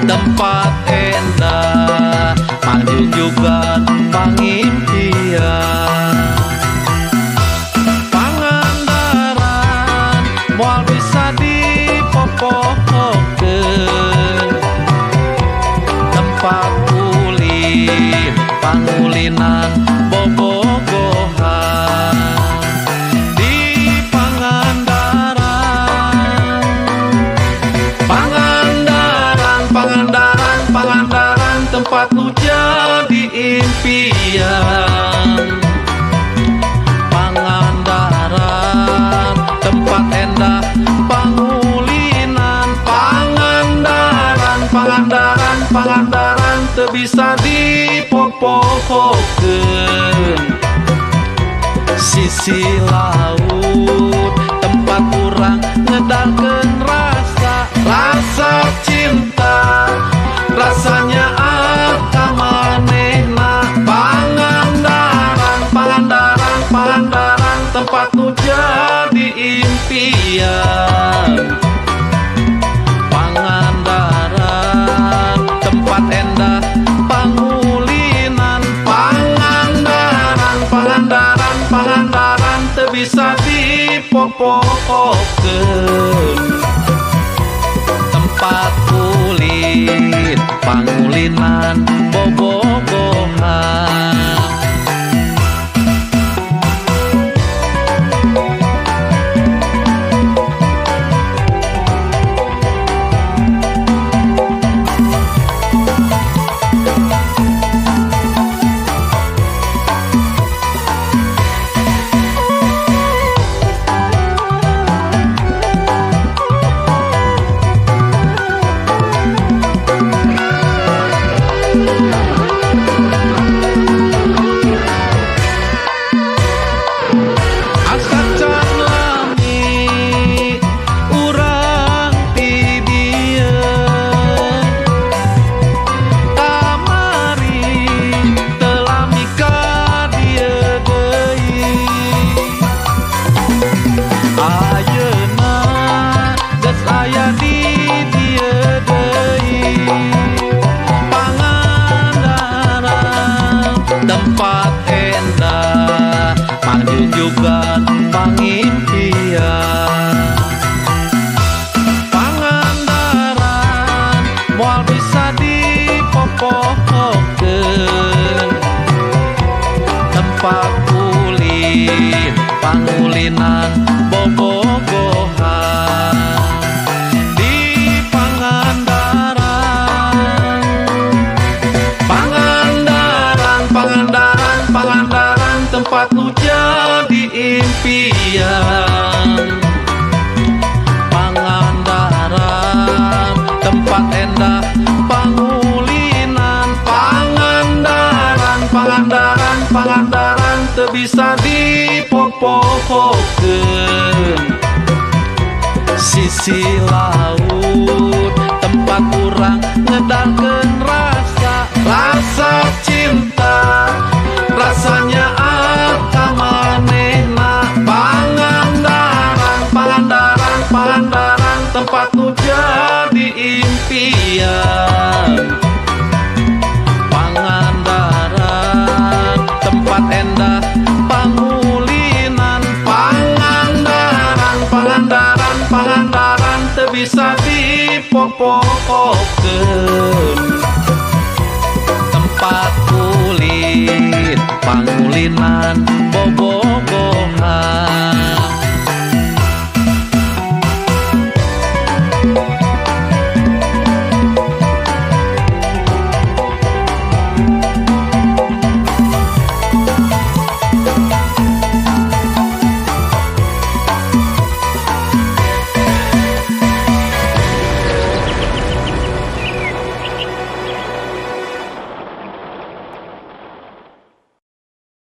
tempat endah, panjunjugan pangimpian. Pangandaran moal bisa dipopohokeun, tempat ulin pangulinan bobogohan. Di Pangandaran, Pangandaran, Pangandaran, Pangandaran, tempat nu jadi impian. Pangandaran, tempat endah pangulinan. Pangandaran, Pangandaran, Pangandaran, teu bisa dipopohokeun. Sisi laut, tempat urang ngedarkeun rasa cinta, rasanya ka manehna. Pangandaran, Pangandaran, Pangandaran, tempat nu jadi impian. Pangandaran, tempat endah pangulinan. Pangandaran, Pangandaran, Pangandaran, teu bisa dipopohokeun. Tempat kulit pangulinan bobogohan. Tempat endah, panjunjugan pangimpian. Pangandaran moal bisa dipopohokeun, tempat ulin pangulinan bobogohan. Di Pangandaran, Pangandaran, Pangandaran, Pangandaran, tempat nu jadi impian. Pangandaran, tempat endah pangulinan. Pangandaran, Pangandaran, Pangandaran, teu bisa dipopohokeun. Sisi laut, tempat urang ngedarkeun rasa cinta, rasanya ka manehna. Pangandaran, Pangandaran, Pangandaran, tempat nu jadi impian. Pangandaran, tempat endah pangulinan. Pangandaran, Pangandaran, Pangandaran, teu bisa dipopohokeun. Tempat kulit pangulinan bobogohan.